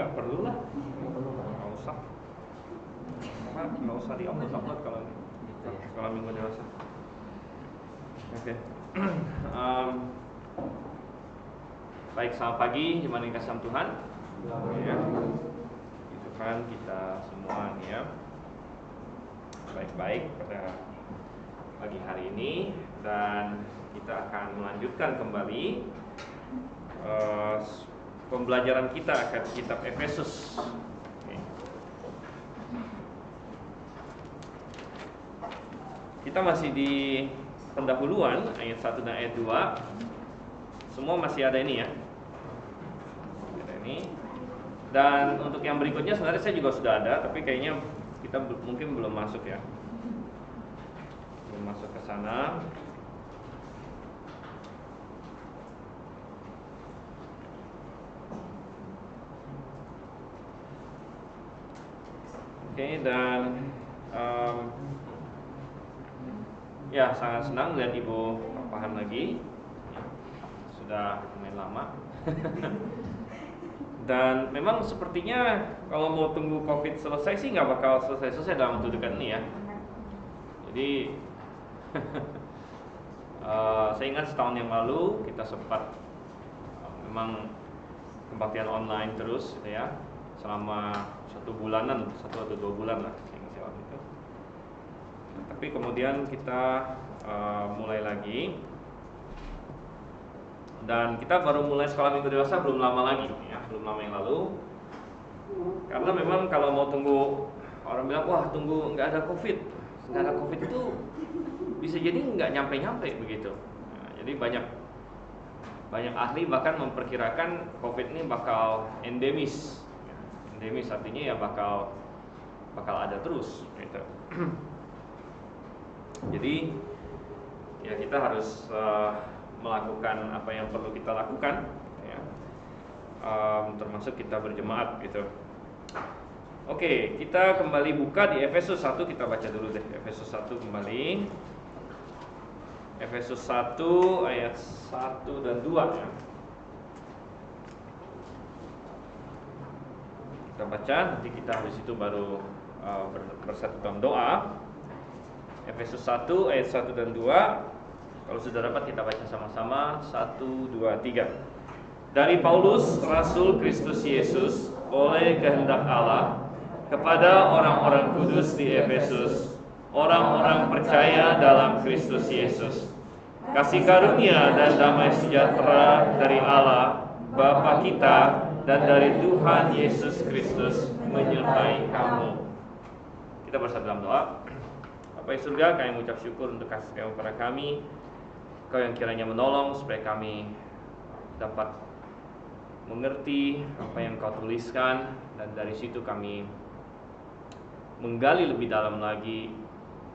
nggak perlu lah, nggak usah. Nggak usah di-upload kalau minggu dewasa. Oke. Baik, selamat pagi, gimana nih kasih Tuhan? Ya, itu kan kita semua nih ya, baik-baik pada pagi hari ini, dan kita akan melanjutkan kembali pembelajaran kita akan kitab Efesus. Kita masih di pendahuluan ayat 1 dan ayat 2. Semua masih ada ini ya. Ada ini. Dan untuk yang berikutnya sebenarnya saya juga sudah ada, tapi kayaknya kita mungkin belum masuk ya. Belum masuk ke sana. Oke, dan ya, sangat senang lihat Ibu Pahan lagi. Sudah lumayan lama. Dan memang sepertinya kalau mau tunggu COVID selesai sih nggak bakal selesai dalam waktu dekat ini ya. Jadi saya ingat setahun yang lalu kita sempat memang kebaktian online terus gitu ya, selama 1 bulanan, 1 atau 2 bulan lah saya ingat waktu itu. Tapi kemudian kita mulai lagi, dan kita baru mulai sekolah minggu dewasa belum lama lagi ya, belum lama yang lalu. Karena memang kalau mau tunggu, orang bilang wah tunggu nggak ada COVID itu bisa jadi nggak nyampe begitu. Nah, jadi banyak ahli bahkan memperkirakan COVID ini bakal endemis. Endemis artinya ya bakal ada terus gitu. Jadi ya kita harus melakukan apa yang perlu kita lakukan ya. Termasuk kita berjemaat gitu. Oke, kita kembali buka di Efesus 1, kita baca dulu deh. Efesus 1 kembali. Efesus 1 ayat 1 dan 2 ya. Kita baca, nanti kita habis itu baru bersatu dalam doa. Efesus 1 ayat 1 dan 2. Kalau sudah dapat kita baca sama-sama. 1, 2, 3. Dari Paulus, Rasul Kristus Yesus, oleh kehendak Allah, kepada orang-orang kudus di Efesus, orang-orang percaya dalam Kristus Yesus, kasih karunia dan damai sejahtera dari Allah Bapa kita dan dari Tuhan Yesus Kristus menyertai kamu. Kita bersatu dalam doa. Bapa di surga, kami mengucap syukur untuk kasih kamu kepada kami. Kau yang kiranya menolong supaya kami dapat mengerti apa yang kau tuliskan, dan dari situ kami menggali lebih dalam lagi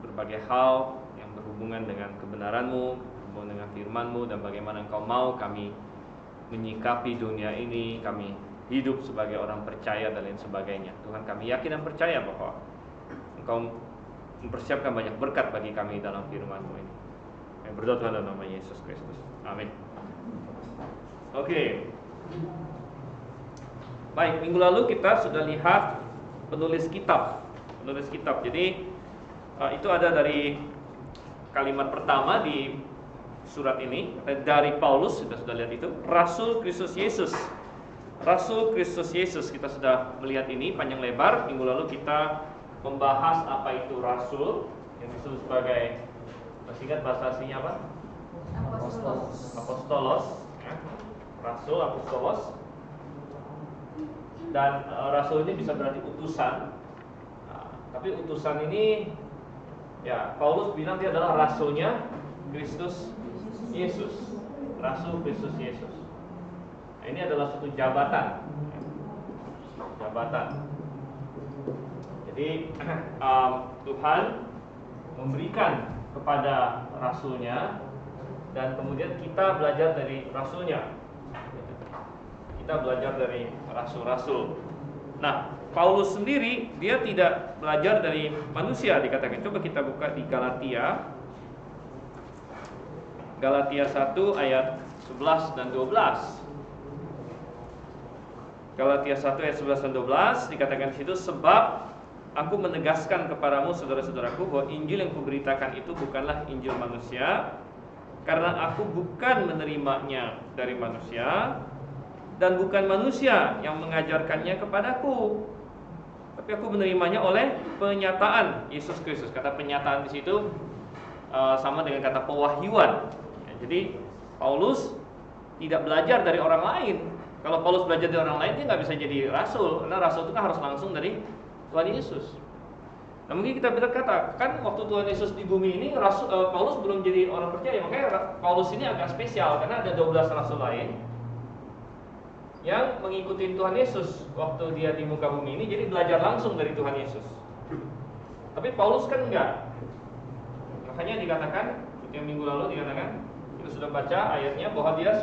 berbagai hal yang berhubungan dengan kebenaran-Mu, berhubungan dengan firman-Mu, dan bagaimana Engkau mau kami menyikapi dunia ini, kami hidup sebagai orang percaya dan lain sebagainya. Tuhan, kami yakin dan percaya bahwa Engkau mempersiapkan banyak berkat bagi kami dalam firman-Mu ini. Kami berdoa Tuhan dalam nama Yesus Kristus. Amin. Oke. Baik, minggu lalu kita sudah lihat penulis kitab. Jadi itu ada dari kalimat pertama di surat ini, dari Paulus, sudah lihat itu, Rasul Kristus Yesus. Rasul Kristus Yesus, kita sudah melihat ini panjang lebar. Minggu lalu kita membahas apa itu rasul, yang disebut sebagai, masih ingat bahasa aslinya apa? Apostolos ya. Rasul, apostolos. Dan rasul ini bisa berarti utusan. Tapi utusan ini ya, Paulus bilang dia adalah rasulnya Kristus Yesus. Rasul Kristus Yesus. Nah, ini adalah suatu jabatan. Jadi Tuhan memberikan kepada rasulnya, dan kemudian kita belajar dari rasulnya. Kita belajar dari rasul-rasul. Nah, Paulus sendiri dia tidak belajar dari manusia dikatakan. Coba kita buka di Galatia 1 ayat 11 dan 12. Galatia 1 ayat 11 dan 12 dikatakan di situ, sebab aku menegaskan kepadamu saudara-saudaraku bahwa Injil yang kuberitakan itu bukanlah Injil manusia, karena aku bukan menerimanya dari manusia, dan bukan manusia yang mengajarkannya kepadaku, tapi aku menerimanya oleh penyataan Yesus Kristus. Kata penyataan di situ sama dengan kata pewahyuan. Jadi Paulus tidak belajar dari orang lain. Kalau Paulus belajar dari orang lain, dia nggak bisa jadi rasul, karena rasul itu kan harus langsung dari Tuhan Yesus. Nah, mungkin kita berkata, kan waktu Tuhan Yesus di bumi ini, Paulus belum jadi orang percaya. Makanya Paulus ini agak spesial, karena ada 12 rasul lain yang mengikuti Tuhan Yesus waktu dia di muka bumi ini, jadi belajar langsung dari Tuhan Yesus. Tapi Paulus kan enggak. Makanya dikatakan, yang minggu lalu dikatakan, kita sudah baca ayatnya, bahwa dia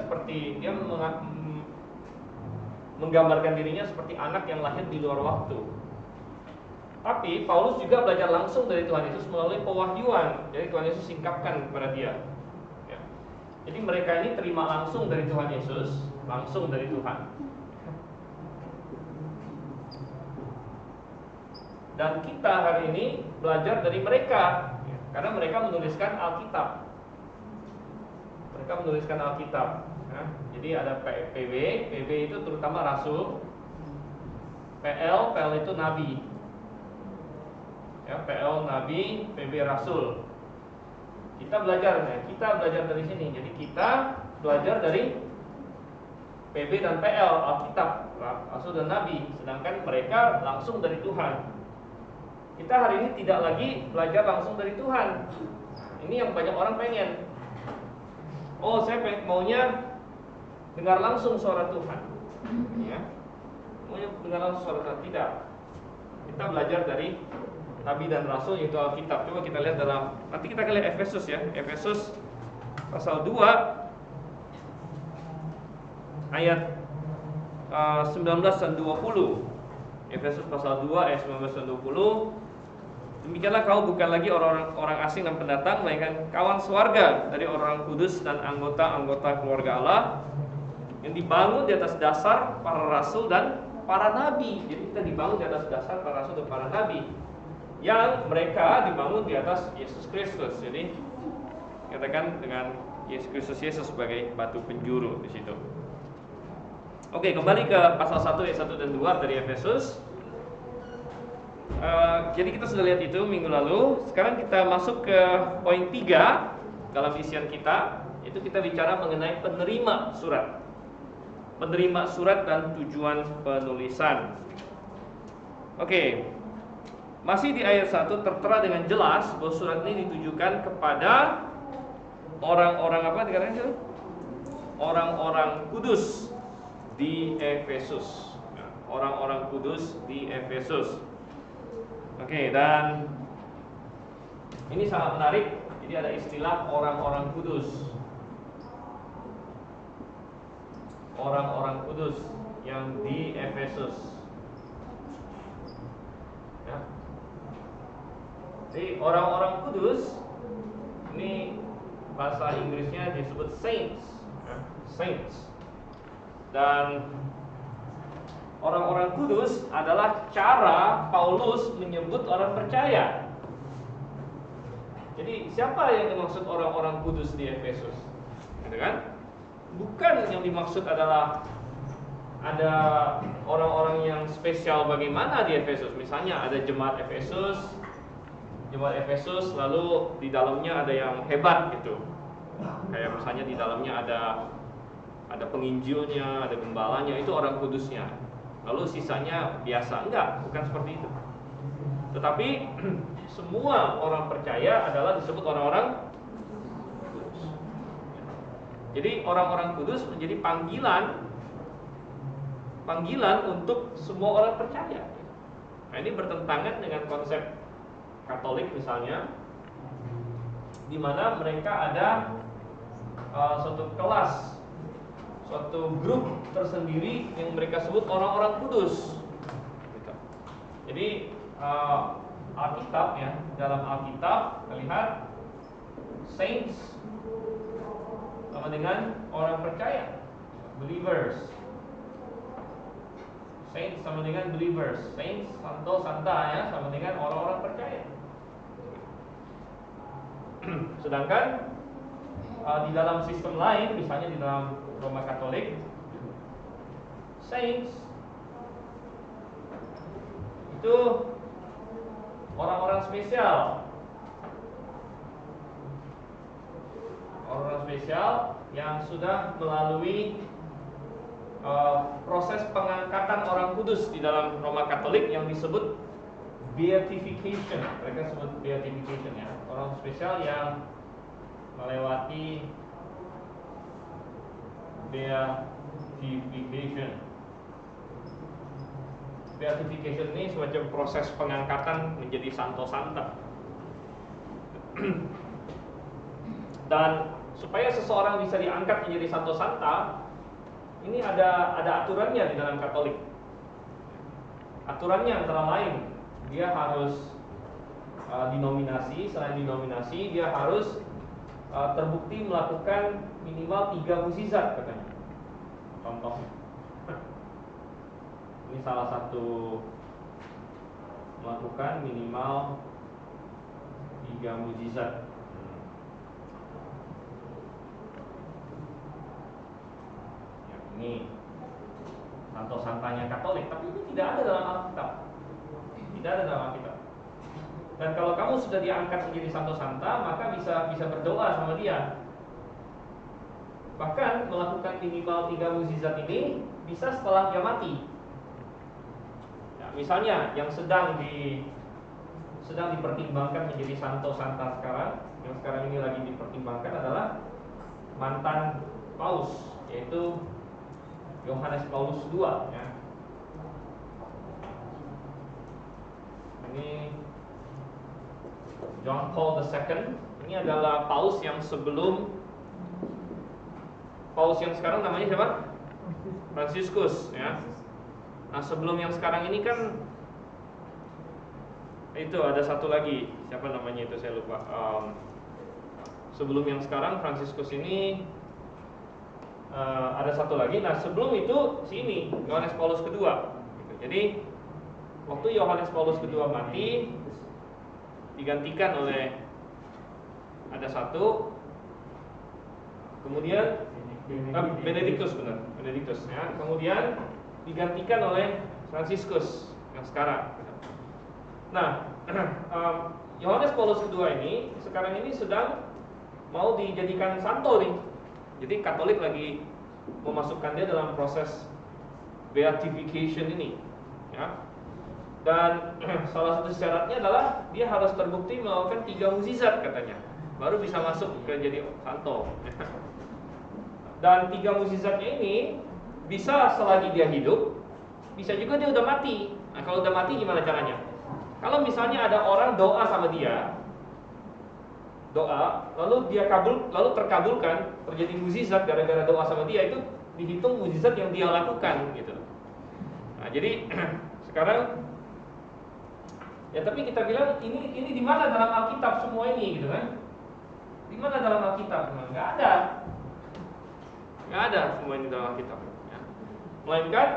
menggambarkan dirinya seperti anak yang lahir di luar waktu. Tapi Paulus juga belajar langsung dari Tuhan Yesus melalui pewahyuan. Jadi Tuhan Yesus singkapkan kepada dia. Ya. Jadi mereka ini terima langsung dari Tuhan Yesus, langsung dari Tuhan. Dan kita hari ini belajar dari mereka, karena mereka menuliskan Alkitab. Mereka menuliskan Alkitab. Ya. Jadi ada PB itu terutama rasul. PL itu nabi. Ya, PL nabi, PB rasul. Kita belajar dari sini. Jadi kita belajar dari PB dan PL, Alkitab, rasul dan nabi, sedangkan mereka langsung dari Tuhan. Kita hari ini tidak lagi belajar langsung dari Tuhan. Ini yang banyak orang pengen. Oh, saya maunya dengar langsung suara Tuhan. Ya. Maunya dengar langsung suara Tuhan. Tidak. Kita belajar dari nabi dan rasul, yaitu Alkitab. Coba kita lihat nanti kita lihat Efesus ya. Efesus pasal 2 ayat 19 dan 20. Efesus pasal 2 ayat 19 dan 20. Demikianlah kau bukan lagi orang asing dan pendatang, melainkan kawan sewarga dari orang kudus dan anggota-anggota keluarga Allah, yang dibangun di atas dasar para rasul dan para nabi. Jadi kita dibangun di atas dasar para rasul dan para nabi, yang mereka dibangun di atas Yesus Kristus. Jadi katakan dengan Yesus Kristus sebagai batu penjuru di situ. Oke, kembali ke pasal 1 ayat 1 dan 2 dari Efesus. Jadi kita sudah lihat itu minggu lalu. Sekarang kita masuk ke poin 3 dalam isian kita. Itu kita bicara mengenai penerima surat. Penerima surat dan tujuan penulisan. Oke. Masih di ayat 1 tertera dengan jelas bahwa surat ini ditujukan kepada orang-orang apa dikatakan itu? Orang-orang kudus di Efesus. Orang-orang kudus di Efesus. Oke, dan ini sangat menarik. Jadi ada istilah orang-orang kudus. Orang-orang kudus yang di Efesus. Ya. Jadi orang-orang kudus ini bahasa Inggrisnya disebut saints, ya. Saints. Dan orang-orang kudus adalah cara Paulus menyebut orang percaya. Jadi siapa yang dimaksud orang-orang kudus di Efesus? Gitu kan? Bukan yang dimaksud adalah ada orang-orang yang spesial bagaimana di Efesus. Misalnya ada jemaat Efesus, lalu di dalamnya ada yang hebat gitu. Kayak misalnya di dalamnya ada penginjilnya, ada gembalanya, itu orang kudusnya. Lalu sisanya biasa. Enggak, bukan seperti itu. Tetapi semua orang percaya adalah disebut orang-orang kudus. Jadi orang-orang kudus menjadi panggilan untuk semua orang percaya. Nah, ini bertentangan dengan konsep Katolik misalnya, di mana mereka ada suatu kelas, suatu grup tersendiri yang mereka sebut orang-orang kudus. Jadi Alkitab ya, dalam Alkitab terlihat saints sama dengan orang percaya, believers. Saints sama dengan believers. Saints, santo, santa ya, sama dengan orang-orang percaya. Sedangkan di dalam sistem lain, misalnya di dalam Roma Katolik, Saints itu orang-orang spesial. Orang-orang spesial yang sudah melalui proses pengangkatan orang kudus di dalam Roma Katolik yang disebut beatification. Mereka sebut beatification ya. Orang spesial yang melewati beatification. Beatification ini semacam proses pengangkatan menjadi santo santa. Dan supaya seseorang bisa diangkat menjadi santo santa, ini ada aturannya di dalam Katolik. Aturannya antara lain, dia harus dinominasi. Selain dinominasi, dia harus terbukti melakukan minimal 3 mukjizat katanya. Contohnya, ini salah satu, melakukan minimal 3 mukjizat. Ini santo santanya Katolik, tapi ini tidak ada dalam Alkitab. Tidak ada dalam Alkitab. Dan kalau kamu sudah diangkat menjadi santo santa, maka bisa berdoa sama dia. Bahkan melakukan minimal 3 mukjizat ini bisa setelah dia mati. Ya, misalnya yang sedang dipertimbangkan menjadi santo santa sekarang, yang sekarang ini lagi dipertimbangkan adalah mantan paus, yaitu Yohanes Paulus II ya. Ini John Paul II. Ini adalah paus yang sebelum paus yang sekarang namanya siapa? Fransiskus ya. Nah, sebelum yang sekarang ini kan itu ada satu lagi, siapa namanya itu saya lupa. Sebelum yang sekarang Fransiskus ini ada satu lagi. Nah, sebelum itu ini Yohanes Paulus II gitu. Jadi waktu Yohanes Paulus II mati, digantikan oleh ada satu, kemudian Benedictus ya. Kemudian digantikan oleh Fransiskus yang sekarang. Nah, Yohanes Paulus II ini sekarang ini sedang mau dijadikan santo nih. Jadi Katolik lagi memasukkan dia dalam proses beatification ini ya. Dan salah satu syaratnya adalah dia harus terbukti melakukan 3 mukjizat katanya, baru bisa masuk ke jadi santo. Dan 3 mukjizatnya ini bisa selagi dia hidup, bisa juga dia udah mati. Nah, kalau udah mati gimana caranya? Kalau misalnya ada orang doa sama dia, doa, lalu terkabulkan, terjadi mukjizat gara-gara doa sama dia, itu dihitung mukjizat yang dia lakukan gitu. Nah, jadi sekarang ya, tapi kita bilang ini di mana dalam Alkitab semua ini gitu kan? Di mana dalam Alkitab? Enggak ada semua ini dalam Alkitab ya. Melainkan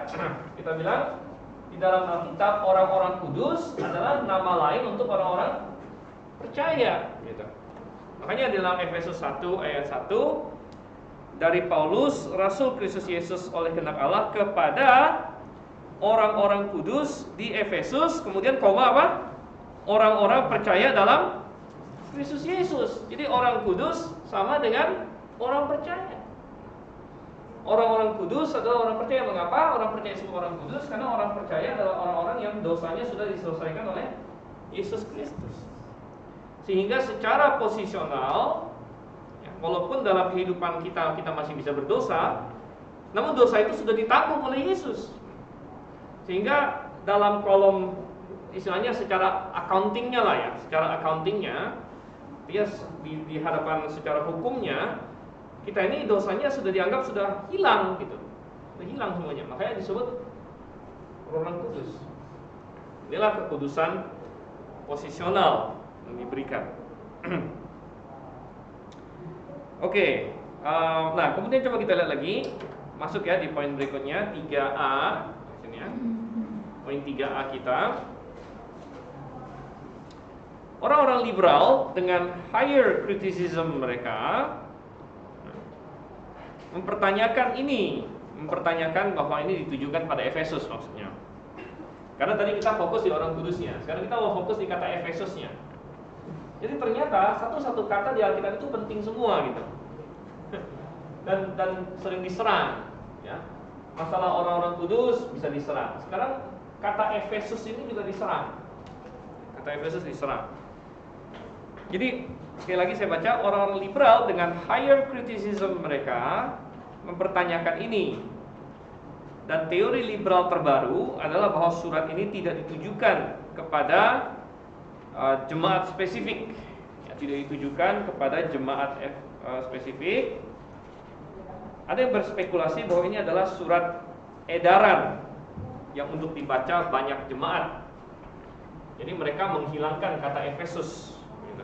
kita bilang di dalam Alkitab orang-orang kudus adalah nama lain untuk orang-orang percaya gitu. Makanya dalam Efesus 1 ayat 1, dari Paulus, Rasul Kristus Yesus oleh kehendak Allah kepada orang-orang kudus di Efesus, kemudian koma apa? Orang-orang percaya dalam Kristus Yesus. Jadi orang kudus sama dengan orang percaya. Orang-orang kudus adalah orang percaya. Mengapa orang percaya disebut orang kudus? Karena orang percaya adalah orang-orang yang dosanya sudah diselesaikan oleh Yesus Kristus. Sehingga secara posisional ya, walaupun dalam kehidupan kita masih bisa berdosa, namun dosa itu sudah ditanggung oleh Yesus. Sehingga dalam kolom istilahnya secara accountingnya lah ya, secara accountingnya dia di hadapan secara hukumnya kita ini dosanya sudah dianggap sudah hilang gitu, sudah hilang semuanya. Makanya disebut orang kudus. Inilah kekudusan posisional yang diberikan. Oke, nah kemudian coba kita lihat lagi, masuk ya di poin berikutnya 3A di sini ya. poin 3A kita. Orang-orang liberal dengan higher criticism mereka mempertanyakan bahwa ini ditujukan pada Efesus maksudnya. Karena tadi kita fokus di orang kudusnya, sekarang kita mau fokus di kata Efesusnya. Jadi ternyata satu-satu kata di Alkitab itu penting semua gitu. Dan sering diserang, ya. Masalah orang-orang kudus bisa diserang. Sekarang kata Efesus ini juga diserang. Kata Efesus diserang. Jadi sekali lagi saya baca, orang-orang liberal dengan higher criticism mereka mempertanyakan ini. Dan teori liberal terbaru adalah bahwa surat ini tidak ditujukan kepada jemaat spesifik, ya, tidak ditujukan kepada jemaat spesifik. Ada yang berspekulasi bahwa ini adalah surat edaran yang untuk dibaca banyak jemaat. Jadi mereka menghilangkan kata Efesus, gitu.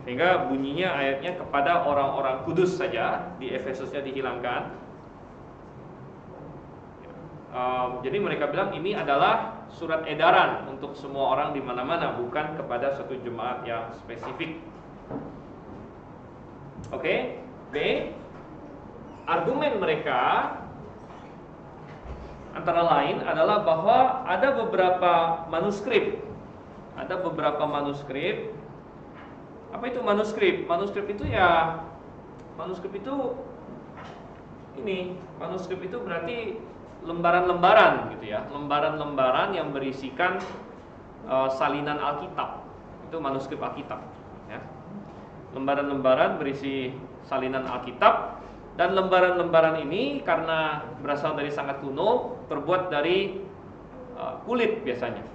Sehingga bunyinya ayatnya kepada orang-orang kudus saja, di Efesusnya dihilangkan. Jadi mereka bilang ini adalah surat edaran untuk semua orang di mana-mana, bukan kepada satu jemaat yang spesifik. Oke, B. Argumen mereka antara lain adalah bahwa ada beberapa manuskrip. Apa itu manuskrip? Manuskrip itu berarti lembaran-lembaran gitu ya, lembaran-lembaran yang berisikan salinan Alkitab. Itu manuskrip Alkitab, ya. Lembaran-lembaran berisi salinan Alkitab, dan lembaran-lembaran ini karena berasal dari sangat kuno, terbuat dari kulit biasanya.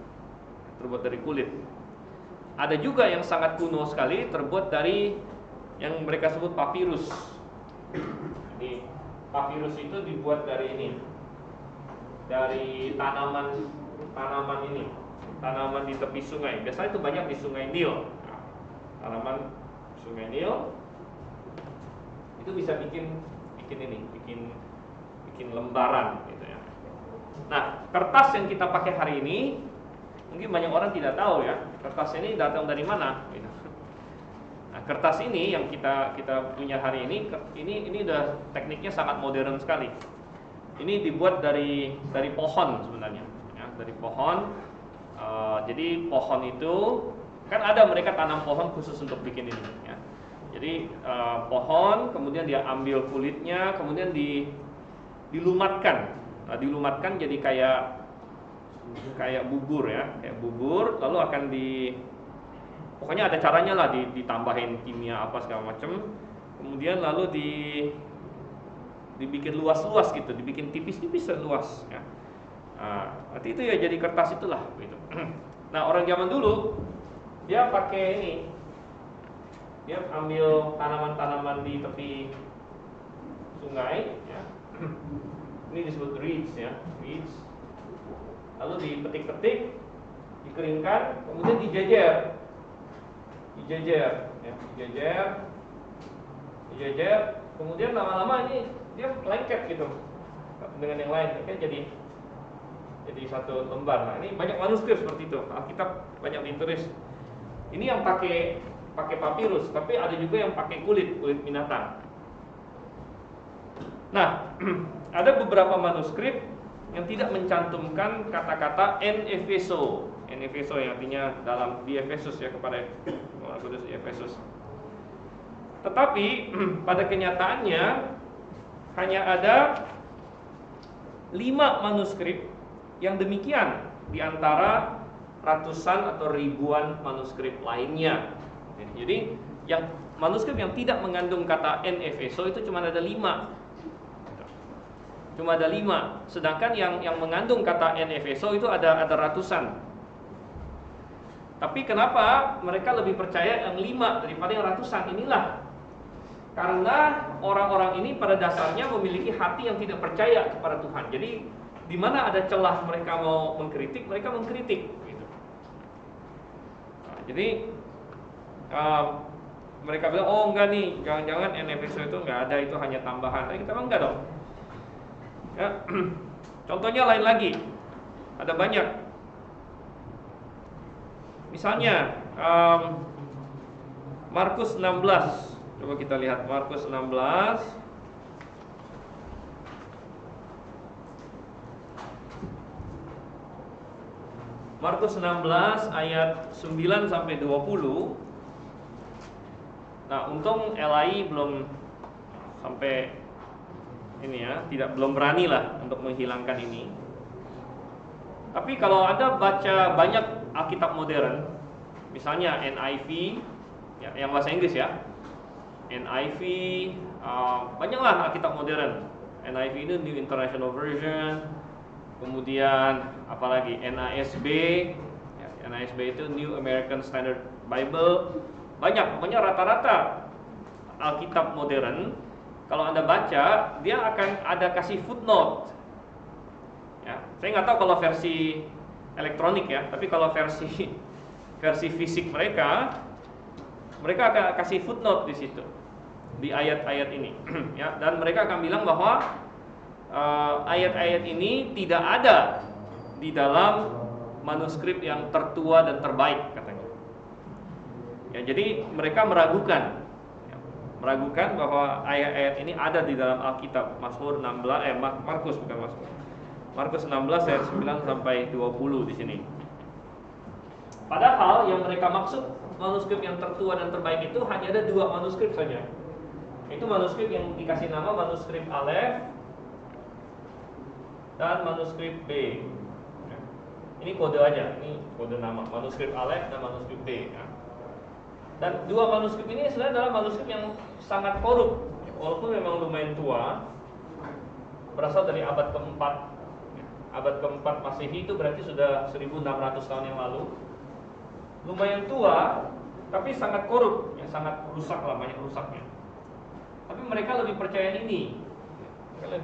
Terbuat dari kulit. Ada juga yang sangat kuno sekali, terbuat dari yang mereka sebut papirus. Jadi papirus itu dibuat dari ini, dari tanaman di tepi sungai. Biasanya itu banyak di Sungai Nil. Tanaman Sungai Nil itu bisa bikin lembaran gitu ya. Nah, kertas yang kita pakai hari ini mungkin banyak orang tidak tahu ya, kertas ini datang dari mana gitu. Nah, kertas ini yang kita punya hari ini udah tekniknya sangat modern sekali. Ini dibuat dari pohon sebenarnya, ya, dari pohon. Jadi pohon itu kan ada, mereka tanam pohon khusus untuk bikin ini, ya. Jadi pohon, kemudian dia ambil kulitnya, kemudian dilumatkan. Nah, dilumatkan jadi kayak bubur ya, kayak bubur. Lalu akan pokoknya ada caranya lah, ditambahin kimia apa segala macam. Kemudian lalu dibikin luas-luas gitu, dibikin tipis-tipis dan luas ya. Nah, nanti itu ya jadi kertas itulah gitu. Nah, orang zaman dulu dia pakai ini. Dia ambil tanaman-tanaman di tepi sungai ya. Ini disebut reeds ya, reeds. Lalu dipetik-petik, dikeringkan, kemudian dijejer, kemudian lama-lama ini dia lengket gitu dengan yang lain, kan jadi satu lembar. Nah, ini banyak manuskrip seperti itu. Alkitab banyak ditulis. Ini yang pakai papirus, tapi ada juga yang pakai kulit binatang. Nah, ada beberapa manuskrip yang tidak mencantumkan kata-kata en Efeso yang artinya di Efesus ya, kepada orang kudus di Efesus. Tetapi pada kenyataannya hanya ada 5 manuskrip yang demikian di antara ratusan atau ribuan manuskrip lainnya. Jadi yang manuskrip yang tidak mengandung kata en Efeso itu cuma ada 5. Sedangkan yang mengandung kata en Efeso itu ada ratusan. Tapi kenapa mereka lebih percaya yang 5 daripada yang ratusan? Inilah karena orang-orang ini pada dasarnya memiliki hati yang tidak percaya kepada Tuhan. Jadi di mana ada celah mereka mau mengkritik, mereka mengkritik gitu. Nah, jadi mereka bilang, oh enggak nih, jangan-jangan en Efeso itu enggak ada, itu hanya tambahan. Tapi kita bilang enggak dong ya. Contohnya lain lagi. Ada banyak. Misalnya Markus 16. Coba kita lihat Markus 16. Markus 16 ayat 9 sampai 20. Nah, untung LAI belum sampai ini ya, belum berani lah untuk menghilangkan ini. Tapi kalau Anda baca banyak Alkitab modern, misalnya NIV, ya, yang bahasa Inggris ya, NIV, banyaklah Alkitab modern. NIV itu New International Version, kemudian apalagi NASB, ya, NASB itu New American Standard Bible, banyak, pokoknya rata-rata Alkitab modern. Kalau Anda baca, dia akan ada kasih footnote. Ya, saya nggak tahu kalau versi elektronik ya, tapi kalau versi fisik mereka akan kasih footnote di situ, di ayat-ayat ini. Ya, dan mereka akan bilang bahwa ayat-ayat ini tidak ada di dalam manuskrip yang tertua dan terbaik, katanya. Ya, jadi mereka meragukan bahwa ayat-ayat ini ada di dalam Alkitab. Mazmur 16, Markus bukan Mazmur. Markus 16 ayat 9 sampai 20 di sini. Padahal yang mereka maksud manuskrip yang tertua dan terbaik itu hanya ada 2 manuskrip saja. Itu manuskrip yang dikasih nama manuskrip Alef dan manuskrip B. Ini kode aja, ini kode nama, manuskrip Alef dan manuskrip B. Dan 2 manuskrip ini sebenarnya adalah manuskrip yang sangat korup, walaupun memang lumayan tua, berasal dari abad keempat. Abad keempat Masehi itu berarti sudah 1600 tahun yang lalu. Lumayan tua, tapi sangat korup, ya, sangat rusak lah, banyak rusaknya. Tapi mereka lebih percaya ini. Karena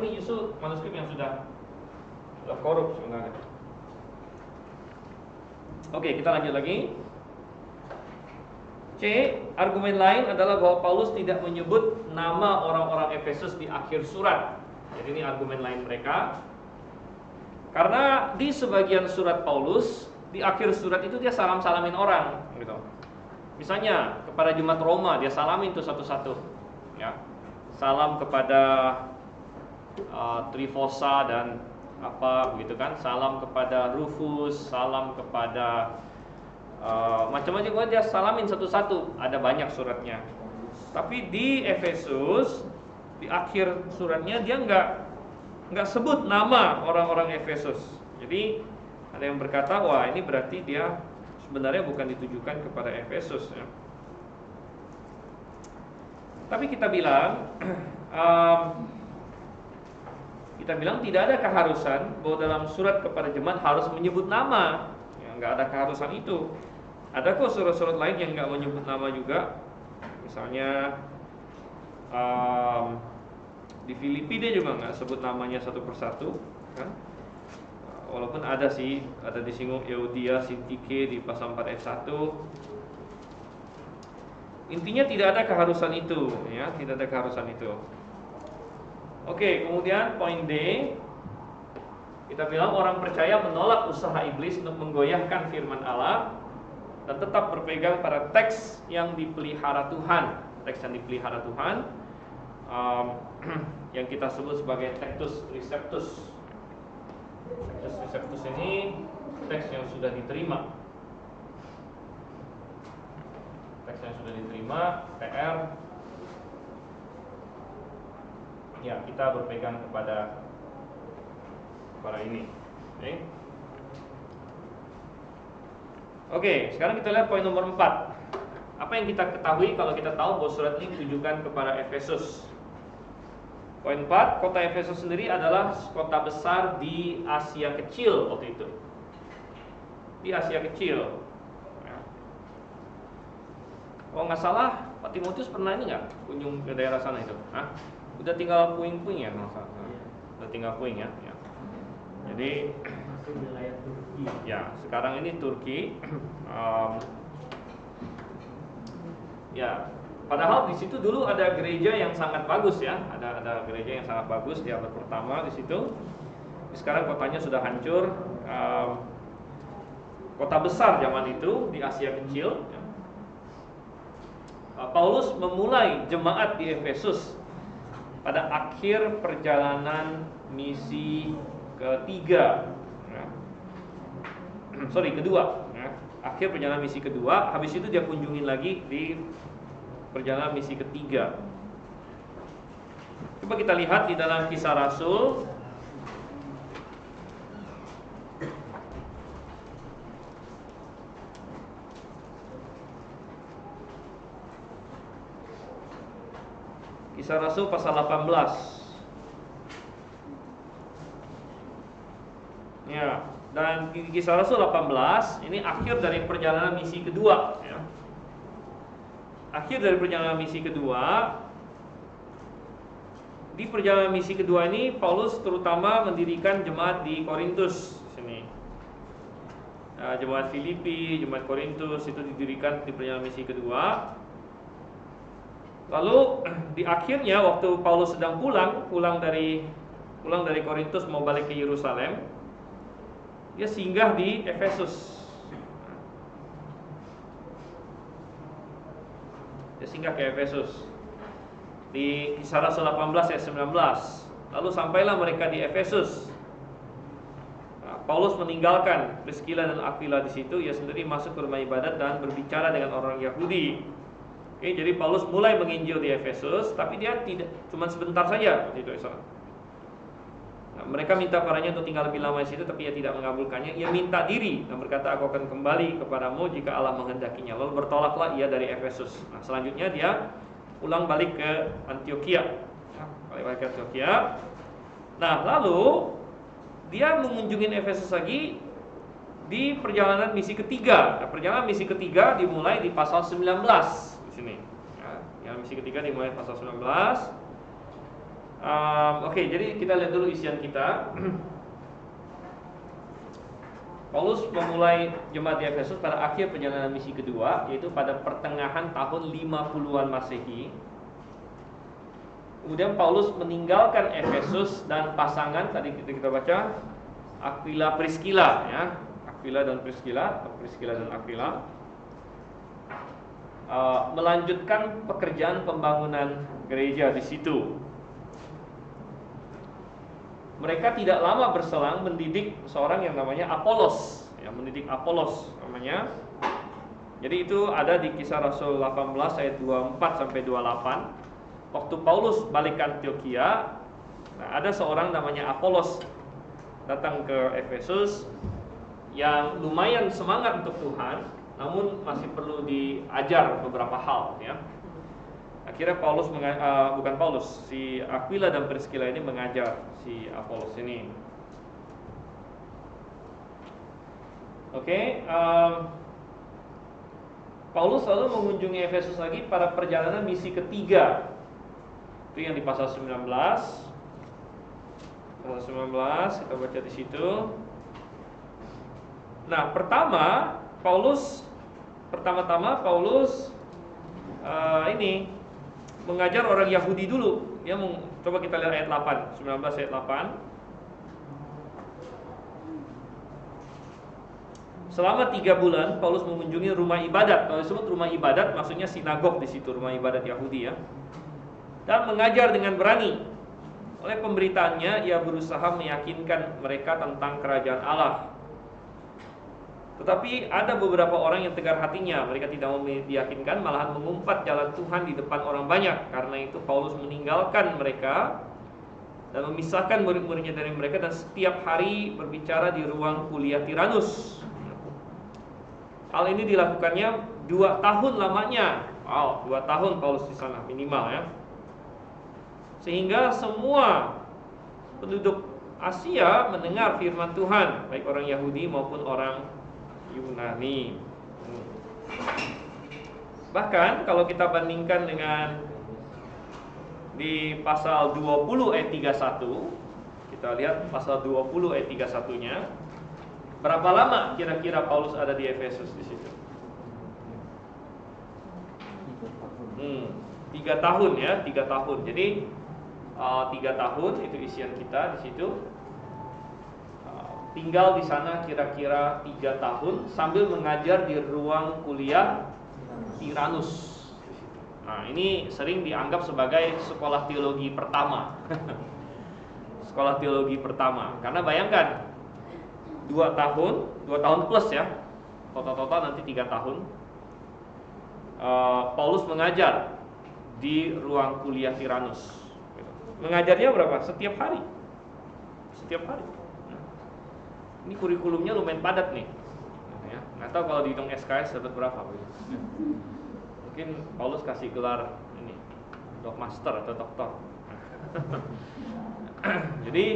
ini justru manuskrip yang sudah korup sebenarnya. Oke, kita lanjut lagi. C. Argumen lain adalah bahwa Paulus tidak menyebut nama orang-orang Efesus di akhir surat. Jadi ini argumen lain mereka. Karena di sebagian surat Paulus, di akhir surat itu dia salam-salamin orang, gitu. Misalnya kepada jemaat Roma dia salamin tuh satu-satu, ya. Salam kepada Trifosa dan apa begitu kan? Salam kepada Rufus, salam kepada macam-macam, dia salamin satu-satu. Ada banyak suratnya. Tapi di Efesus, di akhir suratnya dia nggak sebut nama orang-orang Efesus. Jadi ada yang berkata, wah ini berarti dia sebenarnya bukan ditujukan kepada Efesus, ya. Tapi kita bilang tidak ada keharusan bahwa dalam surat kepada jemaat harus menyebut nama. Ya, nggak ada keharusan itu. Ada kok surat-surat lain yang nggak menyebut nama juga. Misalnya di Filipi dia juga nggak sebut namanya satu persatu, kan? Walaupun ada disinggung Euodia, Sintike di pasal 4 ayat 1. Intinya tidak ada keharusan itu, ya, tidak ada keharusan itu. Oke, kemudian poin D, kita bilang orang percaya menolak usaha iblis untuk menggoyahkan firman Allah dan tetap berpegang pada teks yang dipelihara Tuhan, yang kita sebut sebagai Textus Receptus. Textus Receptus ini teks yang sudah diterima. TR. Ya, kita berpegang kepada ini. Oke, sekarang kita lihat poin nomor 4. Apa yang kita ketahui kalau kita tahu bahwa surat ini ditujukan kepada Efesus? Poin 4, kota Efesus sendiri adalah kota besar di Asia Kecil waktu itu. Di Asia Kecil. Oh nggak salah, Pak Timotius pernah ini nggak kunjung ke daerah sana itu? Hah? Udah tinggal puing-puing ya, udah tinggal puing ya. Jadi masuk wilayah Turki. Ya, sekarang ini Turki. Ya, padahal di situ dulu ada gereja yang sangat bagus ya, ada gereja yang sangat bagus di abad pertama di situ. Sekarang kotanya sudah hancur. Kota besar zaman itu di Asia Kecil. Paulus memulai jemaat di Efesus pada akhir perjalanan misi kedua. Akhir perjalanan misi kedua. Habis itu dia kunjungin lagi di perjalanan misi ketiga. Coba kita lihat di dalam Kisah Rasul. Kisah Rasul pasal 18. Ya, dan Kisah Rasul 18 ini akhir dari perjalanan misi kedua, ya. Akhir dari perjalanan misi kedua. Di perjalanan misi kedua ini Paulus terutama mendirikan jemaat di Korintus sini. Jemaat Filipi, jemaat Korintus itu didirikan di perjalanan misi kedua. Lalu di akhirnya waktu Paulus sedang pulang dari Korintus mau balik ke Yerusalem, dia singgah di Efesus. Dia singgah ke Efesus di Kisah Rasul 18 ayat 19. Lalu sampailah mereka di Efesus. Paulus meninggalkan Priscilla dan Aquila di situ. Ia sendiri masuk ke rumah ibadat dan berbicara dengan orang Yahudi. Oke, jadi Paulus mulai menginjil di Efesus, tapi dia tidak cuma sebentar saja waktu itu. Mereka minta padanya untuk tinggal lebih lama di situ, tapi ia tidak mengabulkannya. Ia minta diri dan berkata, "Aku akan kembali kepadamu jika Allah menghendakinya." Lalu bertolaklah ia dari Efesus. Nah, selanjutnya dia pulang balik ke Antioquia. Balik ke Antioquia. Nah, lalu dia mengunjungi Efesus lagi di perjalanan misi ketiga. Nah, perjalanan misi ketiga dimulai di pasal 19 di sini. Ya, misi ketiga dimulai pasal 19. Oke, jadi kita lihat dulu isian kita. Paulus memulai jemaat di Efesus pada akhir perjalanan misi kedua, yaitu pada pertengahan tahun 50-an Masehi. Kemudian Paulus meninggalkan Efesus dan pasangan tadi kita baca Aquila Priscilla, ya. Aquila dan Priscilla, atau Priscilla dan Aquila, melanjutkan pekerjaan pembangunan gereja di situ. Mereka tidak lama berselang mendidik seorang yang namanya Apolos, ya, mendidik Apolos namanya. Jadi itu ada di Kisah Rasul 18 ayat 24 sampai 28. Waktu Paulus balik ke Antioquia, ada seorang namanya Apolos datang ke Efesus yang lumayan semangat untuk Tuhan, namun masih perlu diajar beberapa hal, ya. Akhirnya si Aquila dan Priscilla ini mengajar si Apolos ini. Oke, Paulus lalu mengunjungi Efesus lagi pada perjalanan misi ketiga. Itu yang di pasal 19. Pasal 19 kita baca di situ. Nah, pertama-tama Paulus ini mengajar orang Yahudi dulu. Dia coba kita lihat ayat 8, 19 ayat 8. Selama 3 bulan Paulus mengunjungi rumah ibadat. Kalau disebut rumah ibadat maksudnya sinagog di situ, rumah ibadat Yahudi, ya. Dan mengajar dengan berani. Oleh pemberitaannya ia berusaha meyakinkan mereka tentang kerajaan Allah. Tetapi ada beberapa orang yang tegar hatinya. Mereka tidak mau diyakinkan, malahan mengumpat jalan Tuhan di depan orang banyak. Karena itu Paulus meninggalkan mereka dan memisahkan murid-muridnya dari mereka, dan setiap hari berbicara di ruang kuliah Tiranus. Hal ini dilakukannya 2 tahun lamanya. 2 tahun Paulus di sana minimal, ya. Sehingga semua penduduk Asia mendengar firman Tuhan, baik orang Yahudi maupun orang Yunani. Bahkan kalau kita bandingkan dengan di pasal 20 ayat 31, kita lihat pasal 20 ayat 31-nya. Berapa lama kira-kira Paulus ada di Efesus di situ? 3 tahun, ya, 3 tahun. Jadi 3 tahun itu isian kita di situ. tinggal di sana kira-kira 3 tahun sambil mengajar di ruang kuliah Tyrannus. Nah, ini sering dianggap sebagai sekolah teologi pertama. Sekolah teologi pertama. Karena bayangkan 2 tahun plus ya. Total nanti 3 tahun. Paulus mengajar di ruang kuliah Tyrannus. Mengajarnya berapa? Setiap hari. Ini kurikulumnya lumayan padat nih. Ya, nggak tahu kalau dihitung SKS dapat berapa. Mungkin Paulus kasih gelar ini, Master atau Doktor. Jadi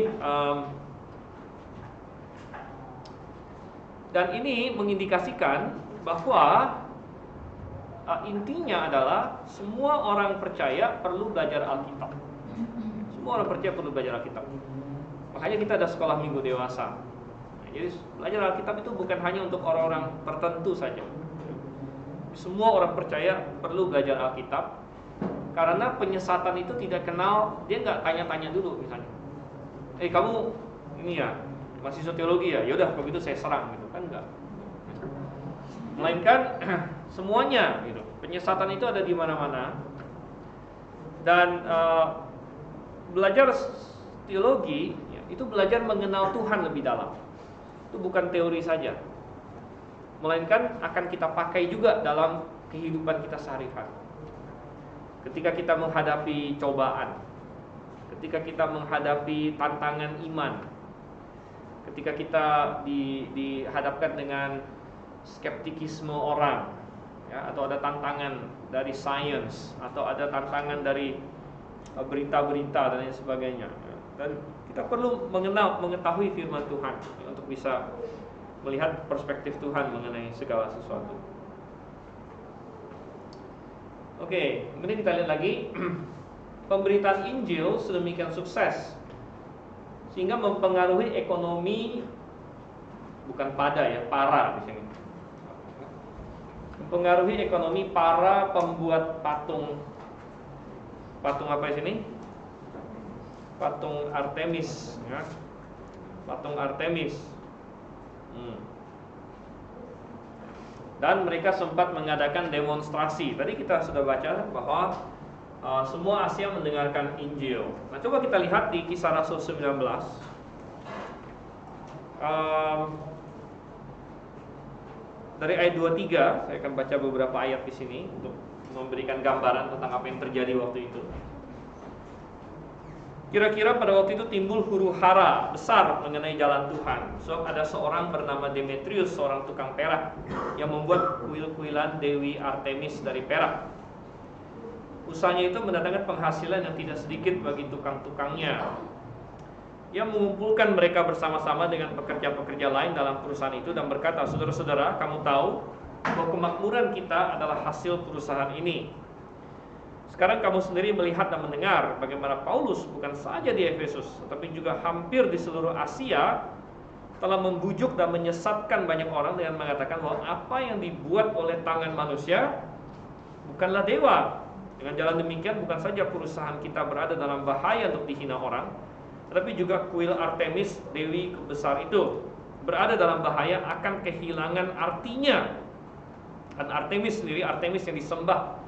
dan ini mengindikasikan bahwa intinya adalah semua orang percaya perlu belajar Alkitab. Semua orang percaya perlu belajar Alkitab. Makanya kita ada sekolah minggu dewasa. Jadi belajar Alkitab itu bukan hanya untuk orang-orang tertentu saja. Semua orang percaya perlu belajar Alkitab. Karena penyesatan itu tidak kenal, dia nggak tanya-tanya dulu misalnya. Kamu ini ya, mahasiswa teologi ya? Yaudah begitu saya serang gitu kan, enggak. Melainkan semuanya gitu. Penyesatan itu ada di mana-mana. Dan belajar teologi ya, itu belajar mengenal Tuhan lebih dalam. Itu bukan teori saja, melainkan akan kita pakai juga dalam kehidupan kita sehari-hari. Ketika kita menghadapi cobaan, ketika kita menghadapi tantangan iman, ketika kita dihadapkan dengan skeptikisme orang, ya, atau ada tantangan dari sains, atau ada tantangan dari berita-berita dan lain sebagainya. Dan kita perlu mengetahui firman Tuhan untuk bisa melihat perspektif Tuhan mengenai segala sesuatu. Oke, kemudian kita lihat lagi pemberitaan Injil sedemikian sukses sehingga mempengaruhi ekonomi, bukan para di sini. Mempengaruhi ekonomi para pembuat patung apa di sini? Patung Artemis, ya. Patung Artemis. Dan mereka sempat mengadakan demonstrasi. Tadi kita sudah baca bahwa semua Asia mendengarkan Injil. Nah, coba kita lihat di Kisah Rasul 19. Dari ayat 23, saya akan baca beberapa ayat di sini untuk memberikan gambaran tentang apa yang terjadi waktu itu. Kira-kira pada waktu itu timbul huru-hara besar mengenai jalan Tuhan. Sebab ada seorang bernama Demetrius, seorang tukang perak, yang membuat kuil-kuilan Dewi Artemis dari perak. Usahanya itu mendatangkan penghasilan yang tidak sedikit bagi tukang-tukangnya. Ia mengumpulkan mereka bersama-sama dengan pekerja-pekerja lain dalam perusahaan itu dan berkata, saudara-saudara, kamu tahu bahwa kemakmuran kita adalah hasil perusahaan ini. Sekarang kamu sendiri melihat dan mendengar bagaimana Paulus bukan saja di Efesus, tetapi juga hampir di seluruh Asia telah membujuk dan menyesatkan banyak orang dengan mengatakan bahwa apa yang dibuat oleh tangan manusia bukanlah dewa. Dengan jalan demikian bukan saja perusahaan kita berada dalam bahaya untuk dihina orang, tetapi juga kuil Artemis, dewi besar itu, berada dalam bahaya akan kehilangan artinya. Dan Artemis sendiri, Artemis yang disembah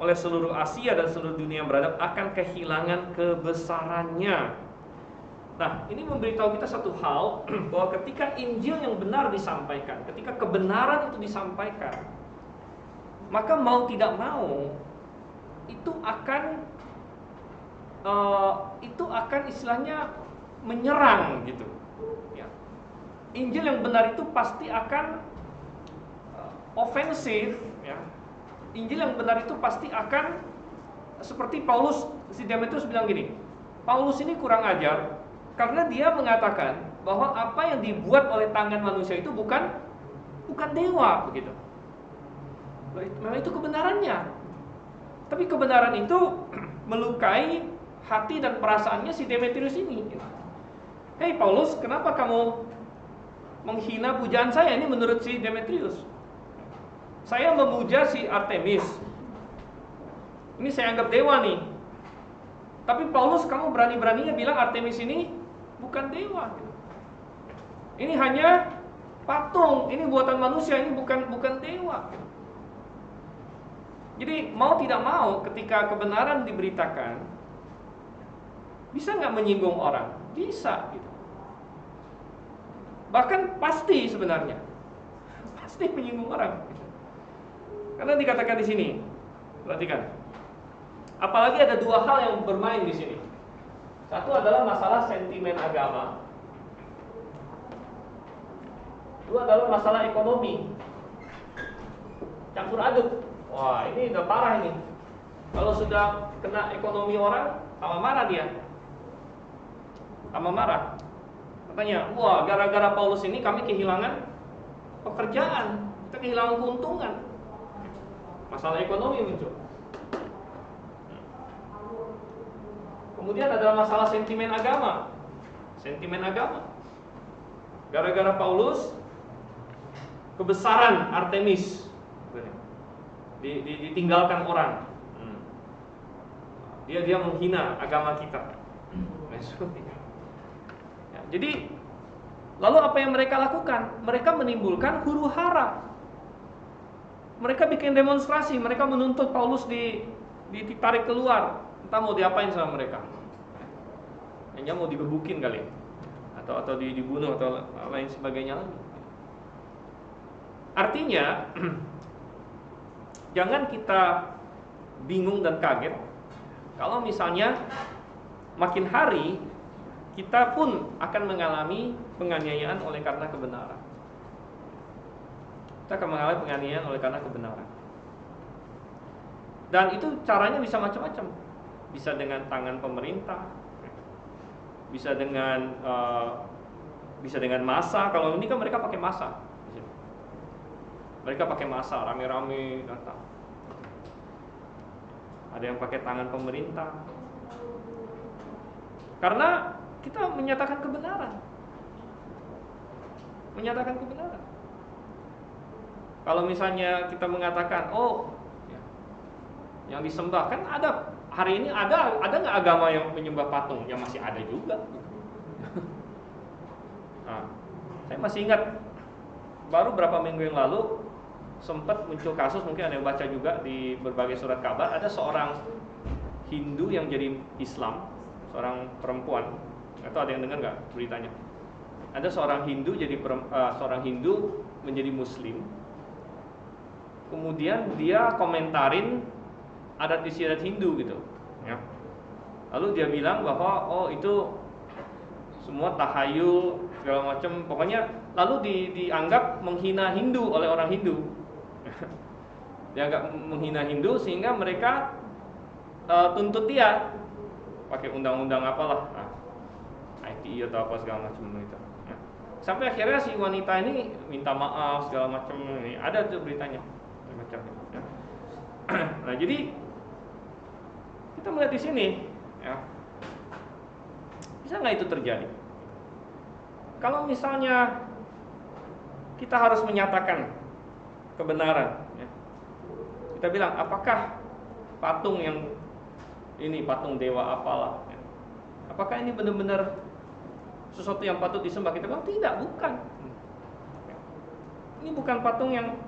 oleh seluruh Asia dan seluruh dunia yang beradab, akan kehilangan kebesarannya. Nah, ini memberitahu kita satu hal, bahwa ketika Injil yang benar disampaikan, ketika kebenaran itu disampaikan, maka mau tidak mau itu akan istilahnya menyerang gitu. Ya. Injil yang benar itu pasti akan ofensif, ya. Injil yang benar itu pasti akan seperti Paulus, si Demetrius bilang gini, Paulus ini kurang ajar karena dia mengatakan bahwa apa yang dibuat oleh tangan manusia itu bukan dewa, begitu. Memang itu kebenarannya. Tapi kebenaran itu melukai hati dan perasaannya si Demetrius ini. Hei Paulus, kenapa kamu menghina pujaan saya? Ini menurut si Demetrius. Saya memuja si Artemis. Ini saya anggap dewa nih. Tapi Paulus, kamu berani-beraninya bilang Artemis ini bukan dewa. Ini hanya patung, ini buatan manusia, ini bukan dewa. Jadi mau tidak mau ketika kebenaran diberitakan, bisa nggak menyinggung orang? Bisa gitu. Bahkan pasti sebenarnya pasti menyinggung orang gitu. Karena dikatakan di sini, perhatikan. Apalagi ada dua hal yang bermain di sini. Satu adalah masalah sentimen agama. Dua adalah masalah ekonomi. Campur aduk. Wah, ini udah parah ini. Kalau sudah kena ekonomi orang, tambah marah dia. Tambah marah. Katanya, wah, gara-gara Paulus ini kami kehilangan pekerjaan, kita kehilangan keuntungan. Masalah ekonomi muncul. Kemudian adalah masalah sentimen agama. Sentimen agama. Gara-gara Paulus, kebesaran Artemis ditinggalkan orang. Dia menghina agama kita. Ya, jadi lalu apa yang mereka lakukan? Mereka menimbulkan huru hara. Mereka bikin demonstrasi, mereka menuntut Paulus ditarik keluar. Entah mau diapain sama mereka. Hanya mau digebukin kali, atau dibunuh atau lain sebagainya lagi. Artinya jangan kita bingung dan kaget kalau misalnya makin hari kita pun akan mengalami penganiayaan oleh karena kebenaran. Kita akan mengalami penganiayaan oleh karena kebenaran. Dan itu caranya bisa macam-macam. Bisa dengan tangan pemerintah, bisa dengan massa. Kalau ini kan mereka pakai massa. Mereka pakai massa, rame-rame datang. Ada yang pakai tangan pemerintah. Karena kita menyatakan kebenaran. Menyatakan kebenaran. Kalau misalnya kita mengatakan, oh, yang disembah kan ada hari ini ada nggak agama yang menyembah patung? Yang masih ada juga. Nah, saya masih ingat baru berapa minggu yang lalu sempat muncul kasus, mungkin ada yang baca juga di berbagai surat kabar, ada seorang Hindu yang jadi Islam, seorang perempuan. Atau ada yang dengar nggak beritanya? Ada seorang Hindu seorang Hindu menjadi Muslim. Kemudian dia komentarin adat istiadat Hindu gitu, ya. Lalu dia bilang bahwa oh itu semua tahayul segala macam, pokoknya lalu dianggap menghina Hindu oleh orang Hindu. Dianggap menghina Hindu sehingga mereka tuntut dia pakai undang-undang apalah, ITE atau apa segala macam itu. Ya. Sampai akhirnya si wanita ini minta maaf segala macam, ini ada tuh beritanya macamnya. Ya. Nah jadi kita melihat di sini, ya, bisa nggak itu terjadi? Kalau misalnya kita harus menyatakan kebenaran, ya. Kita bilang apakah patung yang ini patung dewa apalah, ya. Apakah ini benar-benar sesuatu yang patut disembah? Kita bilang tidak, bukan. Ini bukan patung yang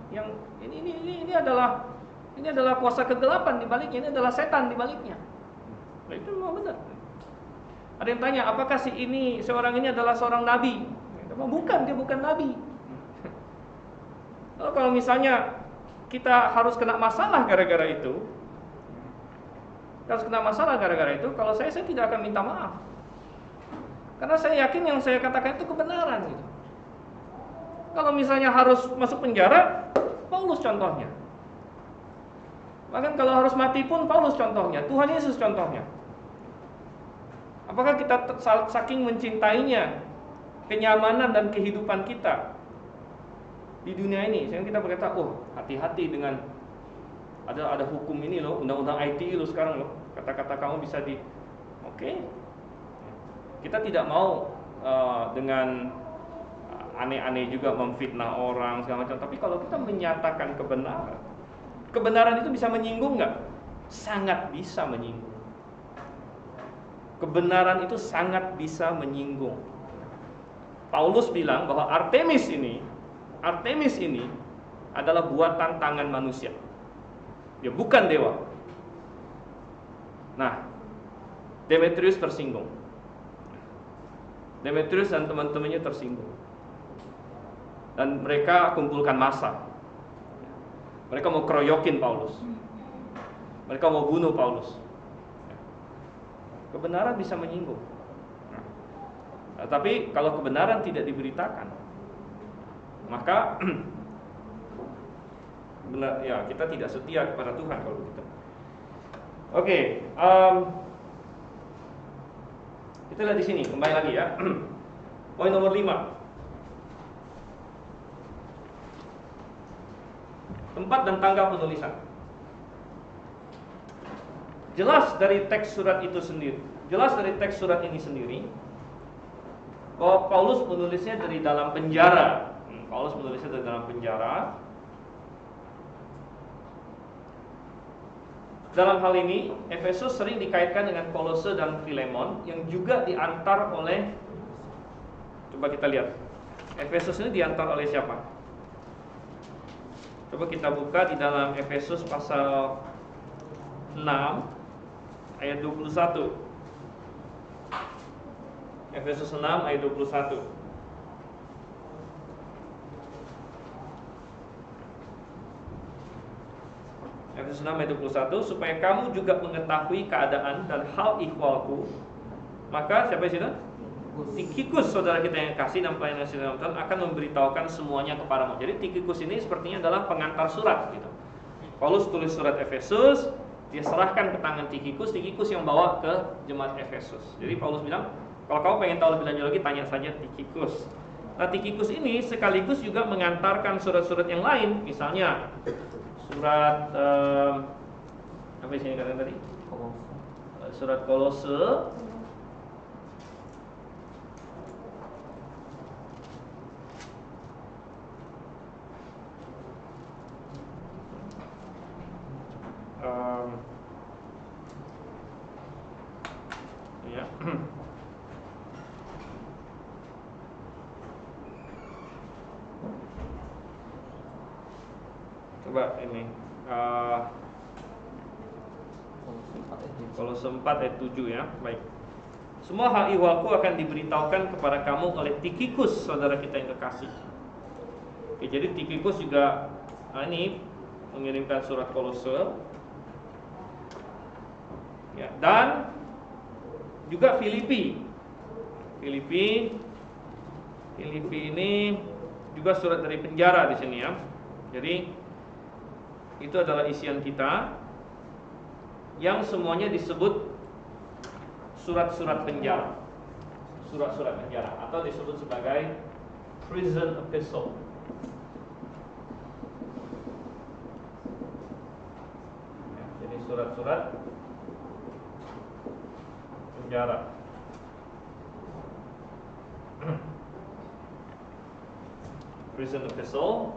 ini adalah kuasa kegelapan di baliknya, ini adalah setan di baliknya. Nah, itu memang benar. Ada yang tanya, apakah seorang ini adalah seorang nabi? Bukan, dia bukan nabi. Lalu kalau misalnya kita harus kena masalah gara-gara itu, kalau saya tidak akan minta maaf. Karena saya yakin yang saya katakan itu kebenaran gitu. Kalau misalnya harus masuk penjara, Paulus contohnya. Bahkan kalau harus mati pun Paulus contohnya, Tuhan Yesus contohnya. Apakah kita saking mencintainya kenyamanan dan kehidupan kita di dunia ini, sehingga kita berkata, oh hati-hati dengan ada hukum ini loh, undang-undang ITE loh sekarang loh, kata-kata kamu bisa oke. Kita tidak mau dengan aneh-aneh juga memfitnah orang segala macam. Tapi kalau kita menyatakan kebenaran itu bisa menyinggung nggak? Sangat bisa menyinggung. Kebenaran itu sangat bisa menyinggung. Paulus bilang bahwa Artemis ini adalah buatan tangan manusia. Dia bukan dewa. Nah, Demetrius tersinggung. Demetrius dan teman-temannya tersinggung. Dan mereka kumpulkan massa. Mereka mau keroyokin Paulus. Mereka mau bunuh Paulus. Kebenaran bisa menyinggung. Nah, tapi kalau kebenaran tidak diberitakan, maka benar ya, kita tidak setia kepada Tuhan kalau begitu. Oke, kita lihat di sini, kembali lagi ya. Poin nomor 5. Tempat dan tanggal penulisan. Jelas dari teks surat itu sendiri, jelas dari teks surat ini sendiri, bahwa Paulus menulisnya dari dalam penjara. Paulus menulisnya dari dalam penjara. Dalam hal ini, Efesus sering dikaitkan dengan Kolose dan Filemon yang juga diantar oleh, coba kita lihat, Efesus ini diantar oleh siapa? Coba kita buka di dalam Efesus pasal 6 ayat 21. Efesus 6 ayat 21. Efesus 6 ayat 21, supaya kamu juga mengetahui keadaan dan hal ihwalku. Maka siapa di sini? Tikhikus, saudara kita yang kasih dan pelayan kasih dalam Tuhan, akan memberitahukan semuanya kepadamu. Jadi Tikhikus ini sepertinya adalah pengantar surat gitu. Paulus tulis surat Efesus, dia serahkan ke tangan Tikhikus, Tikhikus yang bawa ke jemaat Efesus. Jadi Paulus bilang, kalau kamu pengen tahu lebih lanjut lagi, tanya saja Tikhikus. Nah, Tikhikus ini sekaligus juga mengantarkan surat-surat yang lain, misalnya surat apa isinya kalian tadi? Surat Kolose, ya. Coba ini Kolose 4 ayat 7 ya. Baik. Semua hal ihwalku akan diberitahukan kepada kamu oleh Tikhikus, saudara kita yang kekasih. Oke, jadi Tikhikus juga ini mengirimkan surat Kolose. Ya, dan juga Filipi ini juga surat dari penjara di sini ya. Jadi itu adalah isian kita yang semuanya disebut surat-surat penjara. Surat-surat penjara atau disebut sebagai prison epistle. Ya, jadi surat-surat penjara. Prison epistle.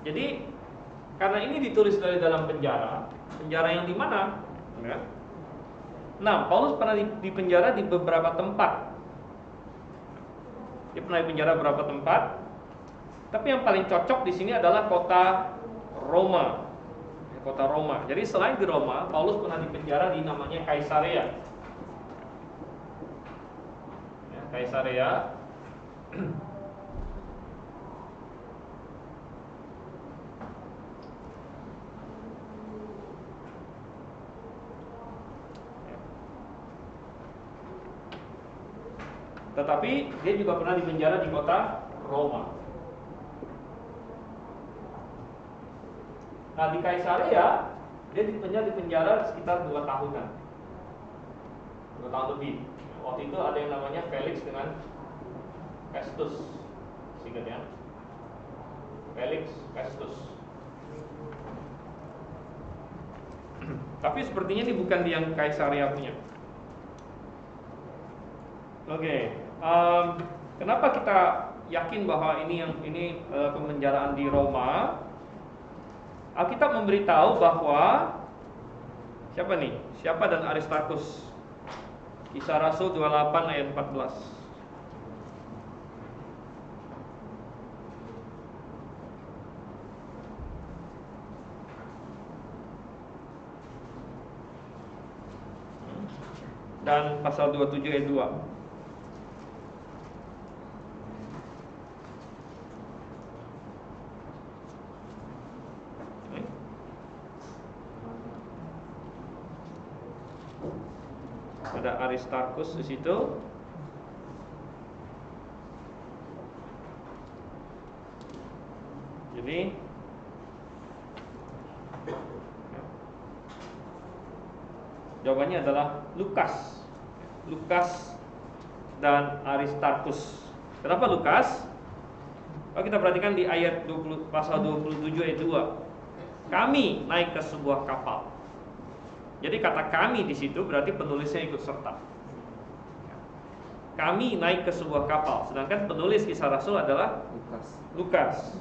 Jadi karena ini ditulis dari dalam penjara yang di mana? Ya. Nah, Paulus pernah di penjara di beberapa tempat. Dia pernah di penjara beberapa tempat. Tapi yang paling cocok di sini adalah kota Roma. Kota Roma. Jadi selain di Roma, Paulus pernah di penjara di namanya Kaisarea. Ya, Kaisarea. Tetapi dia juga pernah dipenjara di kota Roma. Nah, di Kaisarea dia dipenjara sekitar 2 tahunan. 2 tahun lebih. Waktu itu ada yang namanya Felix dengan Festus. Ingat ya? Felix Festus. Tapi sepertinya ini bukan yang Kaisarea punya. Oke, Kenapa kita yakin bahwa ini pemenjaraan di Roma? Alkitab memberitahu bahwa siapa dan Aristarkus. Kisah Rasul 28 ayat 14. Dan pasal 27 ayat 2. Ada Aristarkus di situ. Jadi jawabannya adalah Lukas dan Aristarkus. Kenapa Lukas? Kalau kita perhatikan di ayat 20, pasal 27 ayat 2, kami naik ke sebuah kapal. Jadi kata kami di situ berarti penulisnya ikut serta. Kami naik ke sebuah kapal, sedangkan penulis Kisah Rasul adalah Lukas.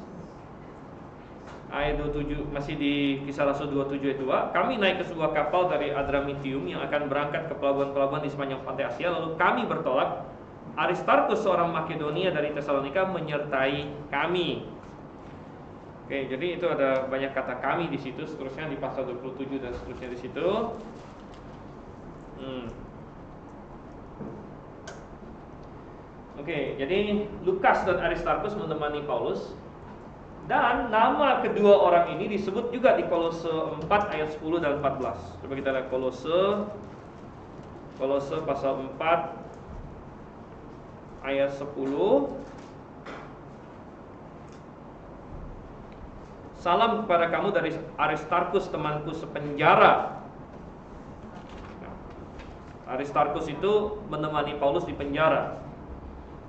Ayat 27 masih di Kisah Rasul 27 ayat 2, kami naik ke sebuah kapal dari Adramitium yang akan berangkat ke pelabuhan-pelabuhan di sepanjang pantai Asia, lalu kami bertolak. Aristarkus seorang Makedonia dari Tesalonika menyertai kami. Oke, jadi itu ada banyak kata kami di situ, seterusnya di pasal 27 dan seterusnya di situ. Oke, jadi Lukas dan Aristarkus menemani Paulus. Dan nama kedua orang ini disebut juga di Kolose 4 ayat 10 dan 14. Coba kita lihat Kolose pasal 4 ayat 10. Salam kepada kamu dari Aristarkus, temanku sepenjara. Aristarkus itu menemani Paulus di penjara.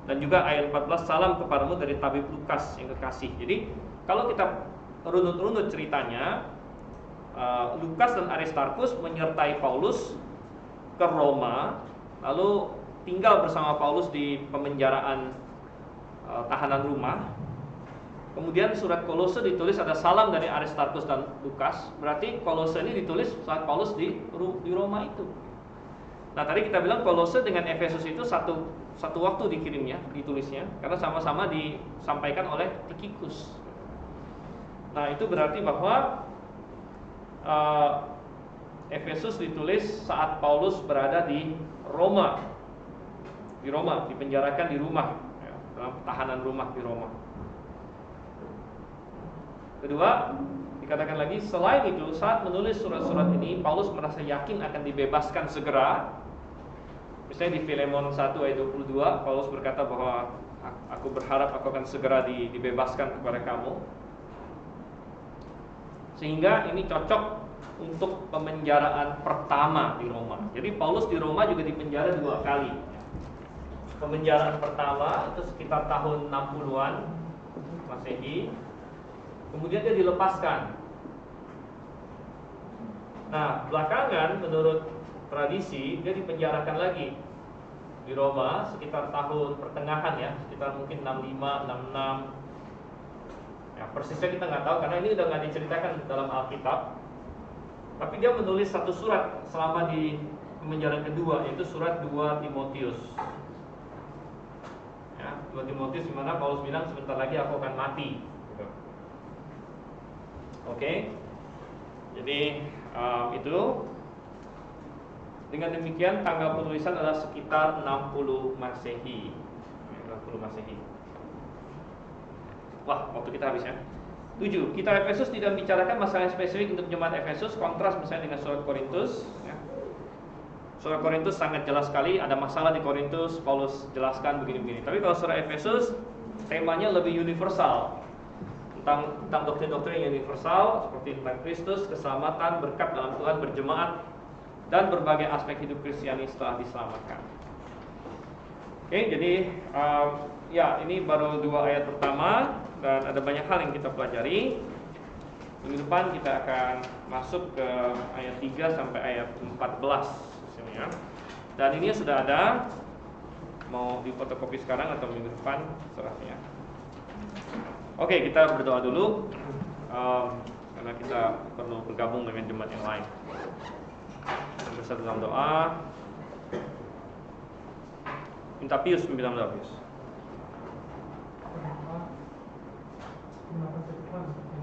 Dan juga ayat 14, salam kepadamu dari tabib Lukas yang kekasih. Jadi kalau kita runut-runut ceritanya, Lukas dan Aristarkus menyertai Paulus ke Roma, lalu tinggal bersama Paulus di pemenjaraan tahanan rumah. Kemudian surat Kolose ditulis ada salam dari Aristarkus dan Lukas. Berarti Kolose ini ditulis saat Paulus di Roma itu. Nah tadi kita bilang Kolose dengan Efesus itu satu waktu dikirimnya, ditulisnya, karena sama-sama disampaikan oleh Tikhikus. Nah itu berarti bahwa Efesus ditulis saat Paulus berada di Roma, dipenjarakan di rumah, dalam tahanan rumah di Roma. Kedua, dikatakan lagi, selain itu saat menulis surat-surat ini Paulus merasa yakin akan dibebaskan segera. Misalnya di Filemon 1 ayat 22, Paulus berkata bahwa aku berharap aku akan segera dibebaskan kepada kamu. Sehingga ini cocok untuk pemenjaraan pertama di Roma. Jadi Paulus di Roma juga dipenjara 2 kali. Pemenjaraan pertama itu sekitar tahun 60-an Masehi. Kemudian dia dilepaskan. Nah, belakangan menurut tradisi dia dipenjarakan lagi di Roma sekitar tahun pertengahan ya, sekitar mungkin 65, 66. Ya, persisnya kita nggak tahu karena ini udah nggak diceritakan dalam Alkitab. Tapi dia menulis satu surat selama di pemenjaraan kedua, yaitu surat 2 Timotius. Ya, 2 Timotius di mana Paulus bilang sebentar lagi aku akan mati. Gitu. Oke. Jadi itu. Dengan demikian tanggal penulisan adalah sekitar 60 Masehi. 60 Masehi. Wah, waktu kita habis ya. 7. Kitab Efesus tidak membicarakan masalah yang spesifik untuk jemaat Efesus, kontras misalnya dengan surat Korintus ya. Surat Korintus sangat jelas sekali, ada masalah di Korintus, Paulus jelaskan begini-begini. Tapi kalau surat Efesus temanya lebih universal. Tentang doktrin-doktrin yang universal seperti tentang Kristus, keselamatan, berkat dalam Tuhan, berjemaat, dan berbagai aspek hidup Kristiani setelah diselamatkan. Oke, jadi ya ini baru 2 ayat pertama dan ada banyak hal yang kita pelajari. Minggu depan kita akan masuk ke ayat 3 sampai ayat 14 di sini ya. Dan ini sudah ada mau difotokopi sekarang atau minggu depan, serahnya. Oke, kita berdoa dulu karena kita perlu bergabung dengan jemaat yang lain. Bersatu dalam doa. Minta Pius memimpin dalam doa, Pius. Terima kasih Tuhan.